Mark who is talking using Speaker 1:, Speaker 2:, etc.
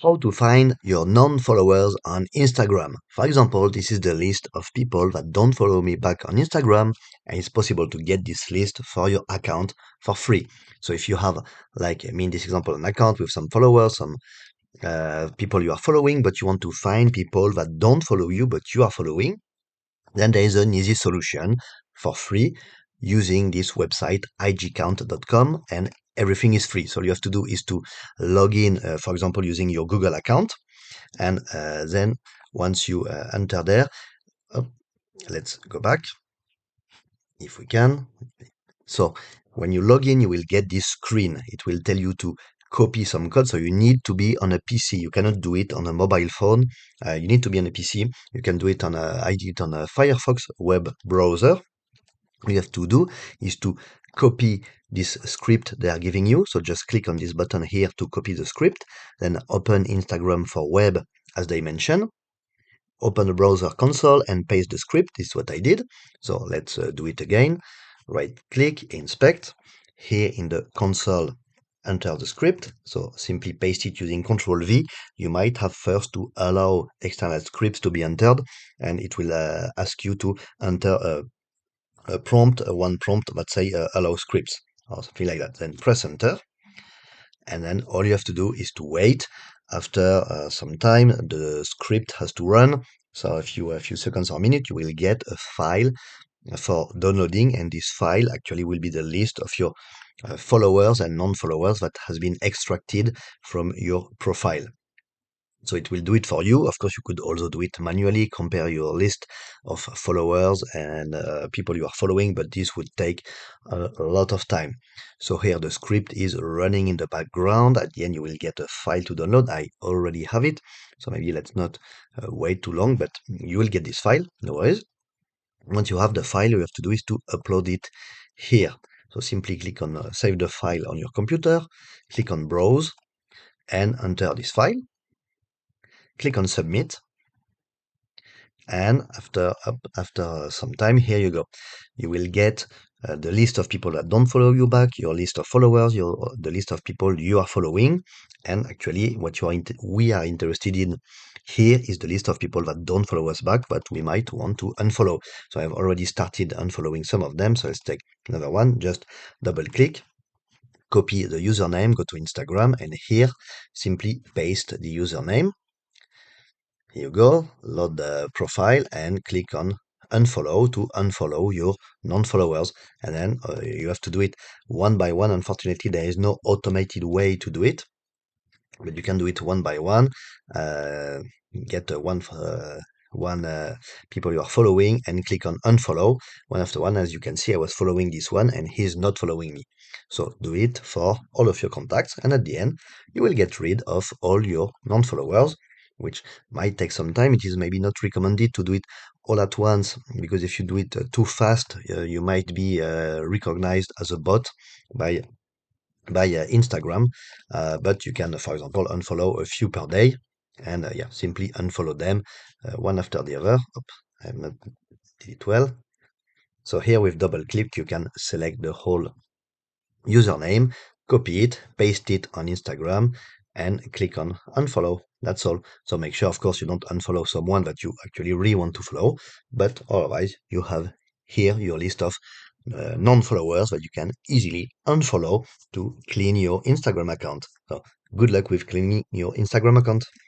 Speaker 1: How to find your non-followers on Instagram. For example, this is the list of people that don't follow me back on Instagram, and it's possible to get this list for your account for free. So if you have, like me in this example, an account with some followers, some people you are following, but you want to find people that don't follow you, but you are following, then there is an easy solution for free using this website IGCount.com, and everything is free. So all you have to do is to log in, for example, using your Google account, and then once you enter there, oh, let's go back if we can. So when you log in, you will get this screen. It will tell you to copy some code. So you need to be on a PC. You cannot do it on a mobile phone. You need to be on a PC. You can do it on I did it on a Firefox web browser. All you have to do is to copy this script they are giving you. So just click on this button here to copy the script. Then open Instagram for web as they mentioned. Open the browser console and paste the script. This is what I did. So let's do it again. Right click, inspect. Here in the console, enter the script. So simply paste it using Ctrl V. You might have first to allow external scripts to be entered, and it will ask you to enter a prompt, one prompt, let's say allow scripts or something like that. Then press enter. And then all you have to do is to wait. After some time, the script has to run. So a few seconds or minutes, you will get a file for downloading, and this file actually will be the list of your followers and non-followers that has been extracted from your profile. So it will do it for you. Of course, you could also do it manually, compare your list of followers and people you are following, but this would take a lot of time. So here the script is running in the background. At the end, you will get a file to download. I already have it. So maybe let's not wait too long, but you will get this file, no worries. Once you have the file, you have to do is to upload it here. So simply click on save the file on your computer, click on browse, and enter this file. Click on submit, and after some time, here you go. You will get the list of people that don't follow you back, your list of followers, the list of people you are following, and actually what we are interested in here is the list of people that don't follow us back, but we might want to unfollow. So I've already started unfollowing some of them. So let's take another one. Just double click, copy the username, go to Instagram, and here simply paste the username. Here you go, load the profile and click on unfollow to unfollow your non-followers. And then you have to do it one by one. Unfortunately, there is no automated way to do it, but you can do it one by one. Get one people you are following and click on unfollow one after one. As you can see, I was following this one and he's not following me. So do it for all of your contacts, and at the end you will get rid of all your non-followers, which might take some time. It is maybe not recommended to do it all at once, because if you do it too fast, you might be recognized as a bot by Instagram. But you can, for example, unfollow a few per day, and yeah, simply unfollow them one after the other. Oops, I have not did it well. So here with double click, you can select the whole username, copy it, paste it on Instagram, and click on unfollow. That's all. So make sure, of course, you don't unfollow someone that you actually really want to follow, but otherwise you have here your list of non-followers that you can easily unfollow to clean your Instagram account. So good luck with cleaning your Instagram account.